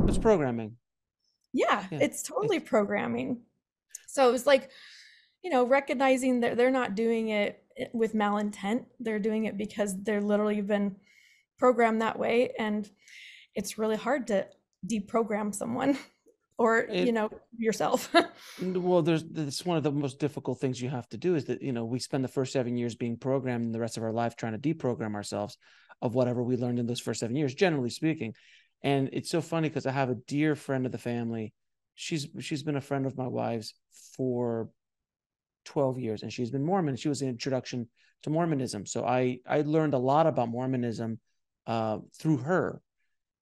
It's programming. Yeah, Yeah. it's totally It's programming. So it was like, recognizing that they're not doing it with malintent. They're doing it because they're literally been programmed that way. And it's really hard to deprogram someone or, it yourself. well, it's one of the most difficult things you have to do is that, we spend the first 7 years being programmed and the rest of our life trying to deprogram ourselves of whatever we learned in those first 7 years, generally speaking. And it's so funny because I have a dear friend of the family. She's been a friend of my wife's for 12 years, and she's been Mormon. She was an introduction to Mormonism. So I learned a lot about Mormonism through her.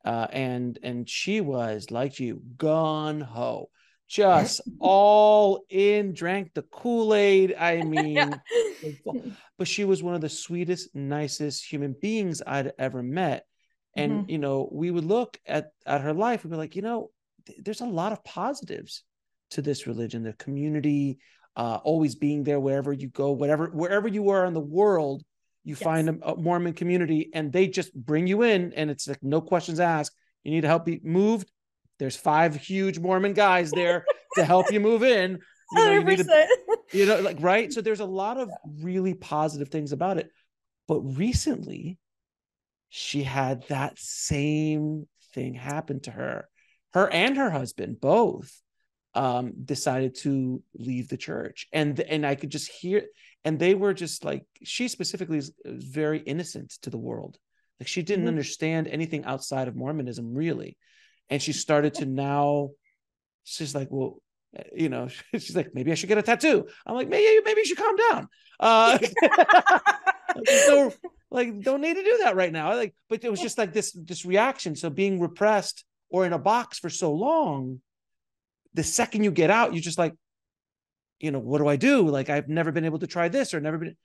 And she was like you, gun ho, just all in, drank the Kool-Aid. I Yeah. mean, but she was one of the sweetest, nicest human beings I'd ever met. And Mhm. we would look at her life and be like, there's a lot of positives to this religion, the community, always being there wherever you go, wherever you are in the world, you find Yes. a Mormon community and they just bring you in, and it's like no questions asked. You need to help be moved. There's 5 huge Mormon guys there to help you move in. You need to, 100%. like, right. So there's a lot of really positive things about it. But recently she had that same thing happen to her. Her and her husband both decided to leave the church, and I could just hear, and they were just like, she specifically is very innocent to the world, like she didn't Mhm. understand anything outside of Mormonism really, and she started to now. She's like, well, she's like, maybe I should get a tattoo. I'm like, maybe you should calm down. There's no, like, don't need to do that right now. Like, but it was just like this reaction. So being repressed or in a box for so long, the second you get out, you're just like, what do I do? Like, I've never been able to try this or never been.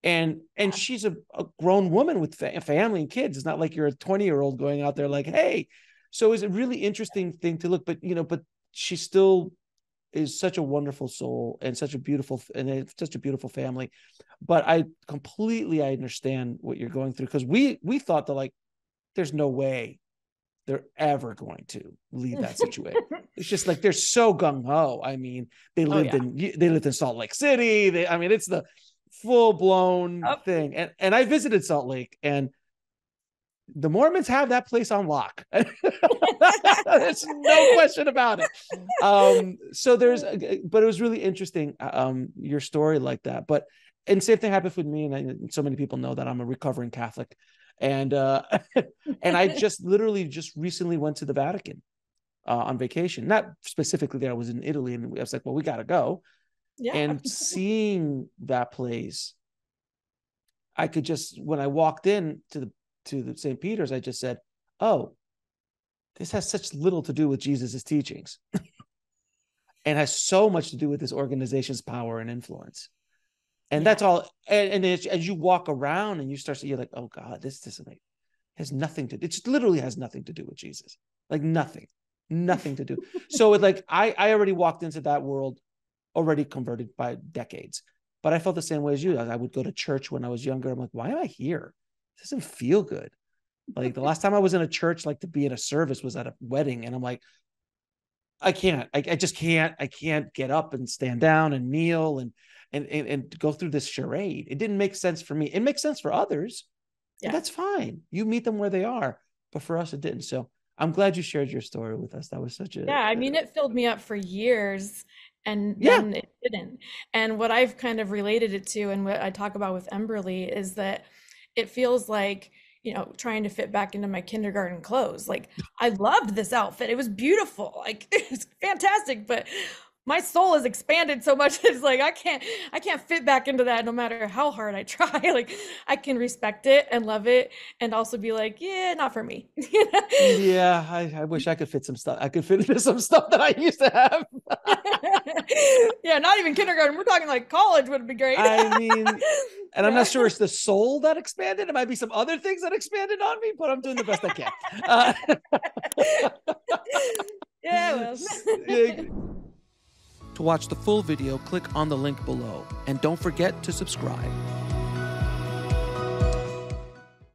And she's a grown woman with family and kids. It's not like you're a 20-year-old going out there like, hey. So it's a really interesting thing to look, but she still is such a wonderful soul and such a beautiful family. But I understand what you're going through, because we thought that, like, there's no way they're ever going to leave that situation. It's just like they're so gung ho. I mean, Oh yeah. they lived in Salt Lake City. I mean, it's the full blown Up. thing. And I visited Salt Lake, and the Mormons have that place on lock. There's no question about it. So but it was really interesting, your story like that. And same thing happened with me, and so many people know that I'm a recovering Catholic, and and I literally just recently went to the Vatican on vacation. Not specifically there, I was in Italy, and I was like, well, we got to go. Yeah. And seeing that place, I could just, when I walked in to the St. Peter's, I just said, oh, this has such little to do with Jesus's teachings and has so much to do with this organization's power and influence. And Yeah. that's all. And as you walk around and you start to, you're like, oh God, this doesn't make, has nothing to, it just literally has nothing to do with Jesus. Like nothing to do. So I already walked into that world already converted by decades, but I felt the same way as you. I would go to church when I was younger. I'm like, why am I here? It doesn't feel good. Like the last time I was in a church, like to be in a service, was at a wedding. And I'm like, I can't, I just can't, I can't get up and stand down and kneel and go through this charade. It didn't make sense for me. It makes sense for others, and Yeah. that's fine. You meet them where they are, but for us, it didn't. So I'm glad you shared your story with us. That was such Yeah, I mean, it filled me up for years and yeah. then it didn't. And what I've kind of related it to and what I talk about with Emberly is that it feels like, trying to fit back into my kindergarten clothes. Like, I loved this outfit. It was beautiful. Like, it's fantastic, but my soul has expanded so much. It's like I can't fit back into that no matter how hard I try. Like, I can respect it and love it and also be like, yeah, not for me. Yeah, I wish I could fit some stuff. I could fit into some stuff that I used to have. Yeah, not even kindergarten. We're talking like college would be great. I mean, and I'm not Yeah. sure it's the soul that expanded. It might be some other things that expanded on me, but I'm doing the best I can. Yeah, well. To watch the full video, click on the link below. And don't forget to subscribe.